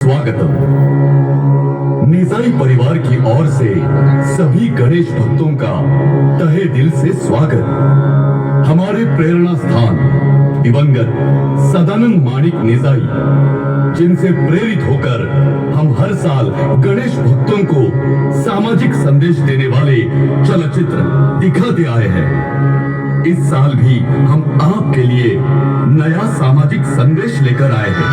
स्वागतम। निजाई परिवार की ओर से सभी गणेश भक्तों का तहे दिल से स्वागत। हमारे प्रेरणा स्थान दिवंगत सदानंद माणिक निजाई, जिनसे प्रेरित होकर हम हर साल गणेश भक्तों को सामाजिक संदेश देने वाले चलचित्र दिखाते आए हैं। इस साल भी हम आपके लिए नया सामाजिक संदेश लेकर आए हैं।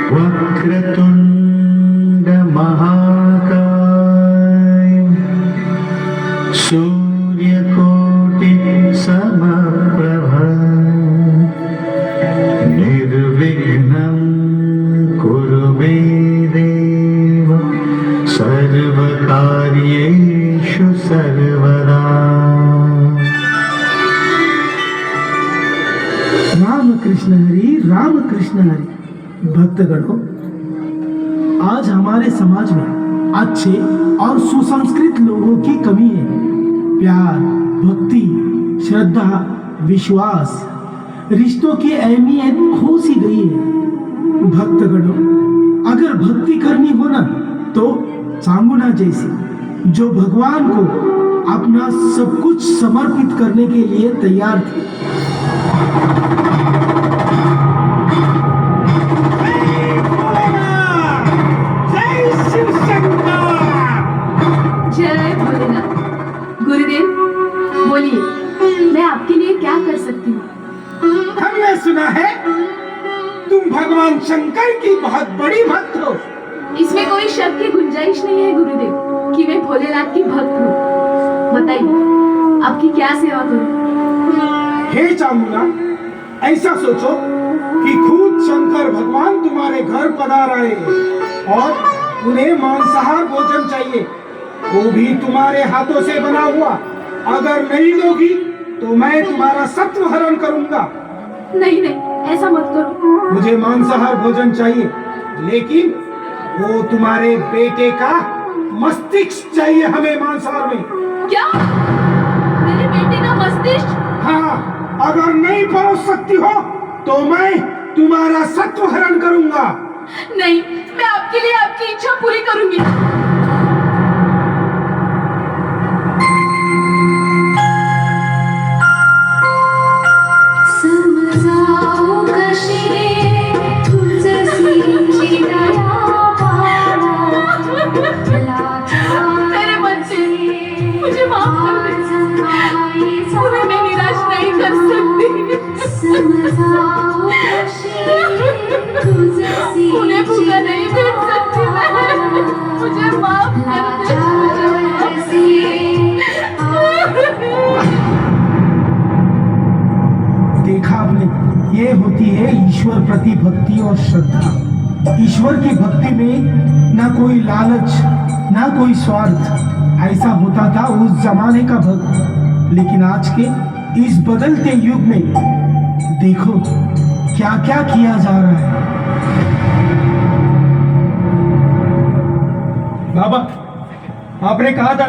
वक्रतुंड महाकाय सूर्यकोटि समप्रभ निर्विघ्नं कुरु मे देव सर्वकार्येषु सर्वदा। राम कृष्ण हरि भक्तगणों, आज हमारे समाज में अच्छे और सुसंस्कृत लोगों की कमी है। प्यार, भक्ति, श्रद्धा, विश्वास, रिश्तों की अहमियत खो सी गई है। भक्तगणों, अगर भक्ति करनी हो ना तो चांगुना जैसी, जो भगवान को अपना सब कुछ समर्पित करने के लिए तैयार थी। जय भोलेनाथ। गुरुदेव बोलिए, मैं आपके लिए क्या कर सकती हूँ? हमने सुना है तुम भगवान शंकर की बहुत बड़ी भक्त हो। इसमें कोई शक की गुंजाइश नहीं है गुरुदेव कि मैं भोलेनाथ की भक्त हूँ। बताइए, आपकी क्या सेवा करूँ? हे चामुंडा, ऐसा सोचो कि खुद शंकर भगवान तुम्हारे घर पधार आए हैं और उन्हें मांसाहार भोजन चाहिए, वो भी तुम्हारे हाथों से बना हुआ। अगर नहीं दोगी तो मैं तुम्हारा सत्व हरण करूंगा। नहीं नहीं, ऐसा मत करो। मुझे मांसाहार भोजन चाहिए, लेकिन वो तुम्हारे बेटे का मस्तिष्क चाहिए हमें मांसाहार में। क्या? मेरे बेटे का मस्तिष्क? हाँ, अगर नहीं परोस सकती हो तो मैं तुम्हारा सत्व हरण करूंगा। नहीं, मैं आपके लिए आपकी इच्छा पूरी करूंगी। मेरे बच्चे, मुझे माफ कर दे। उन्हें मैं निराश नहीं कर सकती। उन्हें भूखा नहीं देख सकती मैं। मुझे माफ कर दे। देखा आपने, ये होती है ईश्वर प्रति भक्ति और श्रद्धा। ईश्वर की भक्ति में ना कोई लालच, ना कोई स्वार्थ। ऐसा होता था उस जमाने का भक्त, लेकिन आज के इस बदलते युग में देखो क्या क्या किया जा रहा है। बाबा, आपने कहा था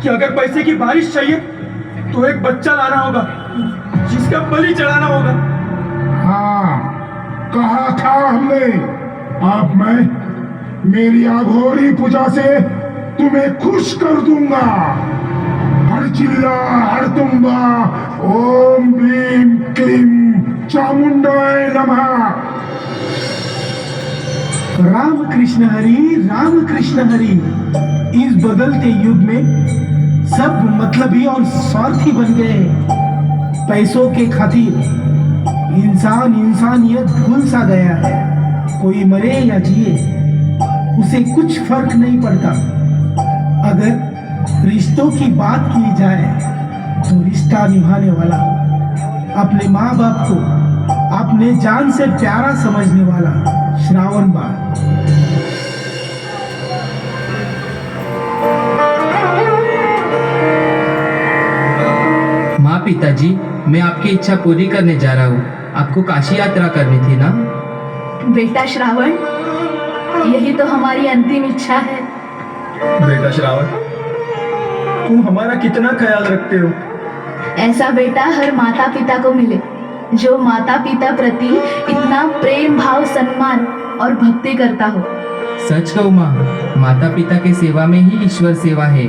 कि अगर पैसे की बारिश चाहिए तो एक बच्चा लाना होगा, जिसका बलि चढ़ाना होगा। हाँ, कहा था हमने। अब मैं मेरी अघोरी पूजा से तुम्हें खुश कर दूंगा। हर चिल्ला हर तुम्बा ओम भीम क्लीम चामुंडाय नमः। राम कृष्ण हरि। इस बदलते युग में सब मतलबी और स्वार्थी बन गए हैं। पैसों के खातिर इंसानियत भूल सा गया है। कोई मरे या जिए, उसे कुछ फर्क नहीं पड़ता। अगर रिश्तों की बात की जाए तो रिश्ता निभाने वाला, अपने माँ बाप को अपने जान से प्यारा समझने वाला श्रावण बाण। माँ पिताजी, मैं आपकी इच्छा पूरी करने जा रहा हूँ। आपको काशी यात्रा करनी थी ना? बेटा श्रावण, यही तो हमारी अंतिम इच्छा है। बेटा श्रावण, तुम हमारा कितना ख्याल रखते हो। ऐसा बेटा हर माता पिता को मिले। जो माता पिता प्रति इतना प्रेम भाव सम्मान और भक्ति करता हो। सच कहूँ माँ, माता पिता के सेवा में ही ईश्वर सेवा है,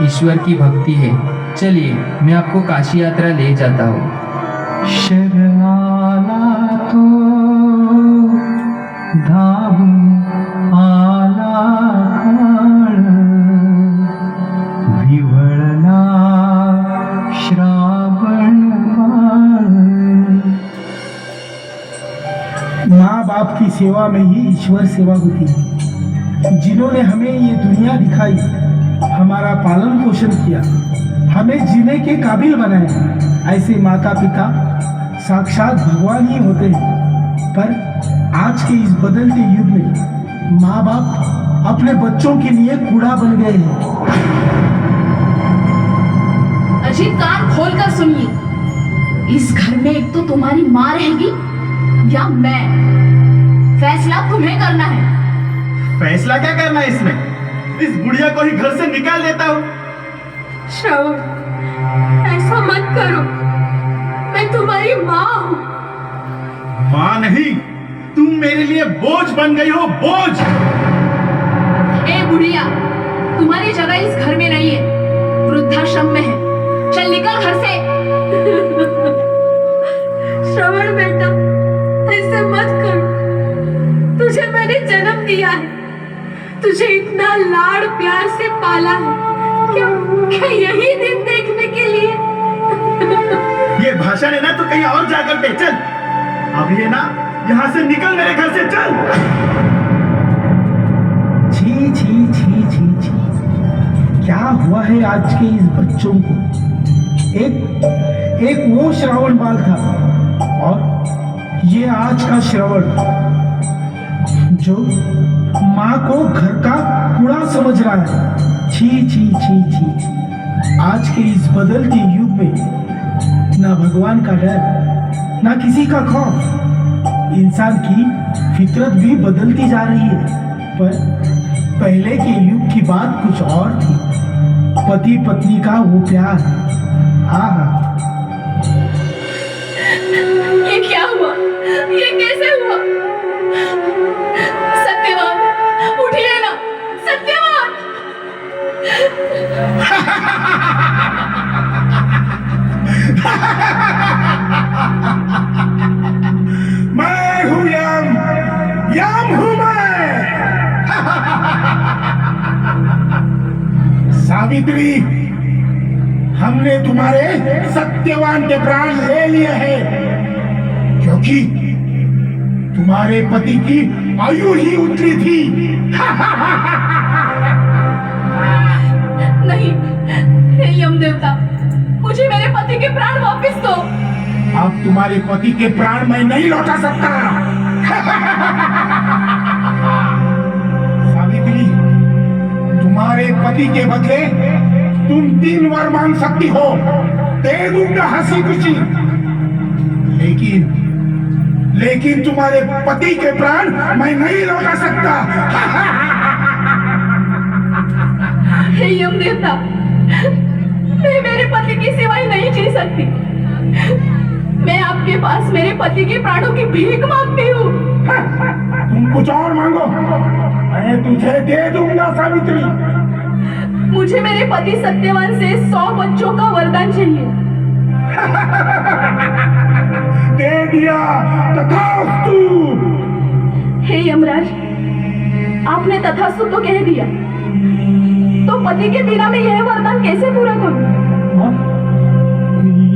ईश्वर की भक्ति है। चलिए मैं आपको काशी यात्रा ले जाता हूँ। शरणाला तो धावू आला काळ, विवळला श्रावण बाळ। माँ बाप की सेवा में ही ईश्वर सेवा होती है। जिन्होंने हमें ये दुनिया दिखाई, हमारा पालन पोषण किया, हमें जीने के काबिल बनाया, ऐसे माता पिता साक्षात भगवान ही होते हैं। पर आज के इस बदलते युग में माँ बाप अपने बच्चों के लिए कूड़ा बन गए हैं। अजीत, कान खोल कर सुनिए। इस घर में एक तो तुम्हारी माँ रहेगी या मैं। फैसला तुम्हें करना है। फैसला क्या करना है इसमें? इस बुढ़िया को ही घर से निकाल देता हूँ। श्रवण, ऐसा मत करो। मैं तुम्हारी माँ हूँ। माँ नहीं, तुम मेरे लिए बोझ बन गई हो, बोझ। ए बुढ़िया, तुम्हारी जगह इस घर में नहीं है, वृद्धाश्रम में है। चल निकल घर से। श्रवण बेटा, ऐसे मत करो। तुझे मैंने जन्म दिया है, तुझे इतना लाड़ प्यार से पाला है। क्या यही दिन देखने के लिए? ये भाषण है ना, तो कहीं और जाकर दे। चल अभी है ना, यहाँ से निकल, मेरे घर से चल। छी छी छी छी छी, क्या हुआ है आज के इस बच्चों को? एक वो श्रावण बाल था और ये आज का श्रवण, जो माँ को घर का कूड़ा समझ रहा है। छी छी छी छी छी। आज के इस बदलते युग में ना भगवान का डर, ना किसी का खौफ। इंसान की फितरत भी बदलती जा रही है। पर पहले के युग की बात कुछ और थी। पति पत्नी का वो प्यार, आहा। ये क्या हुआ? ये कैसे हुआ? सत्यवान, उठिए ना, सत्यवान। मैं हूँ यम, यम हूँ मैं। सावित्री, हमने तुम्हारे सत्यवान के प्राण ले लिए हैं, क्योंकि तुम्हारे पति की आयु ही उतरी थी। नहीं, हे यम देवता, मुझे मेरे पति के प्राण वापस दो। अब तुम्हारे पति के प्राण मैं नहीं लौटा सकता। सावित्री, तुम्हारे पति के बदले तुम 3 वर मांग सकती हो, दे दूंगा हंसी खुशी। लेकिन तुम्हारे पति के प्राण मैं नहीं लौटा सकता। हे यम देवता, मैं मेरे पति की सिवाय नहीं जी सकती। मैं आपके पास मेरे पति के प्राणों की भीख मांगती हूँ। तुम कुछ और मांगो, मैं तुझे दे दूंगा सावित्री। मुझे मेरे पति सत्यवान से 100 बच्चों का वरदान चाहिए। दे दिया, तथास्तु। हे यमराज, आपने तथास्तु तो कह दिया, तो पति के बिना मैं यह वरदान कैसे पूरा करूं?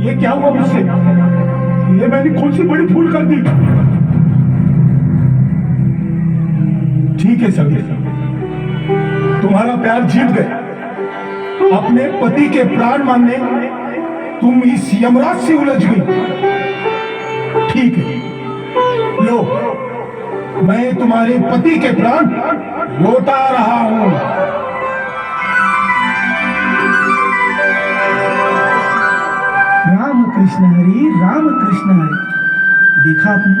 ये क्या हुआ मुझसे? ये मैंने कौन सी बड़ी भूल कर दी? ठीक है सभी, तुम्हारा प्यार जीत गए। अपने पति के प्राण मांगने तुम इस यमराज से उलझ गई। ठीक है, लो, मैं तुम्हारे पति के प्राण लौटा रहा हूं। राम कृष्ण हरि, राम कृष्ण हरि। देखा आपने,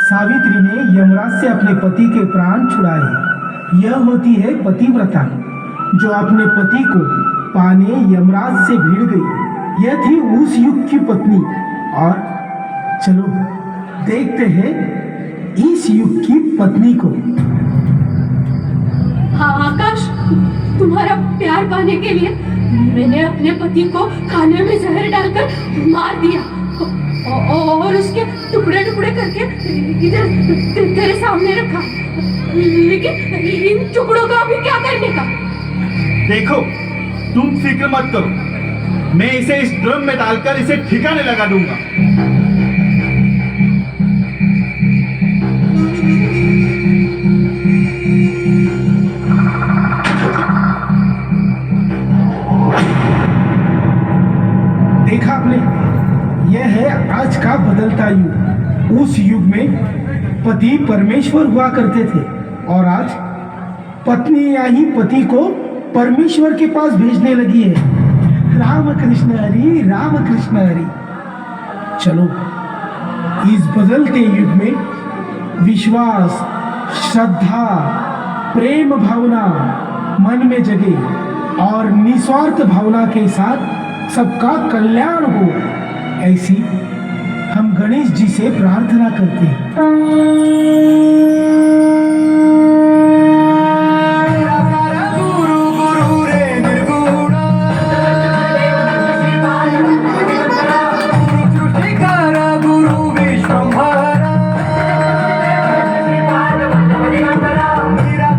सावित्री ने यमराज से अपने पति के प्राण छुड़ाए। यह होती है पतिव्रता, जो अपने पति को पाने यमराज से भिड़ गई। यह थी उस युग की पत्नी और चलो देखते हैं इस युग की पत्नी को। हाँ आकाश, तुम्हारा प्यार पाने के लिए मैंने अपने पति को खाने में जहर डालकर मार दिया और उसके टुकड़े टुकड़े करके इधर तेरे सामने रखा। लेकिन इन टुकड़ों का अभी क्या करने का? देखो, तुम फिक्र मत करो, मैं इसे इस ड्रम में डालकर इसे ठिकाने लगा दूंगा। देखा आपने, यह है आज का बदलता युग। उस युग में पति परमेश्वर हुआ करते थे और आज पत्नियां ही पति को परमेश्वर के पास भेजने लगी है। राम कृष्ण हरि, राम कृष्ण हरि। चलो इस बदलते युग में विश्वास, श्रद्धा, प्रेम भावना मन में जगे और निस्वार्थ भावना के साथ सबका कल्याण हो, ऐसी हम गणेश जी से प्रार्थना करते हैं।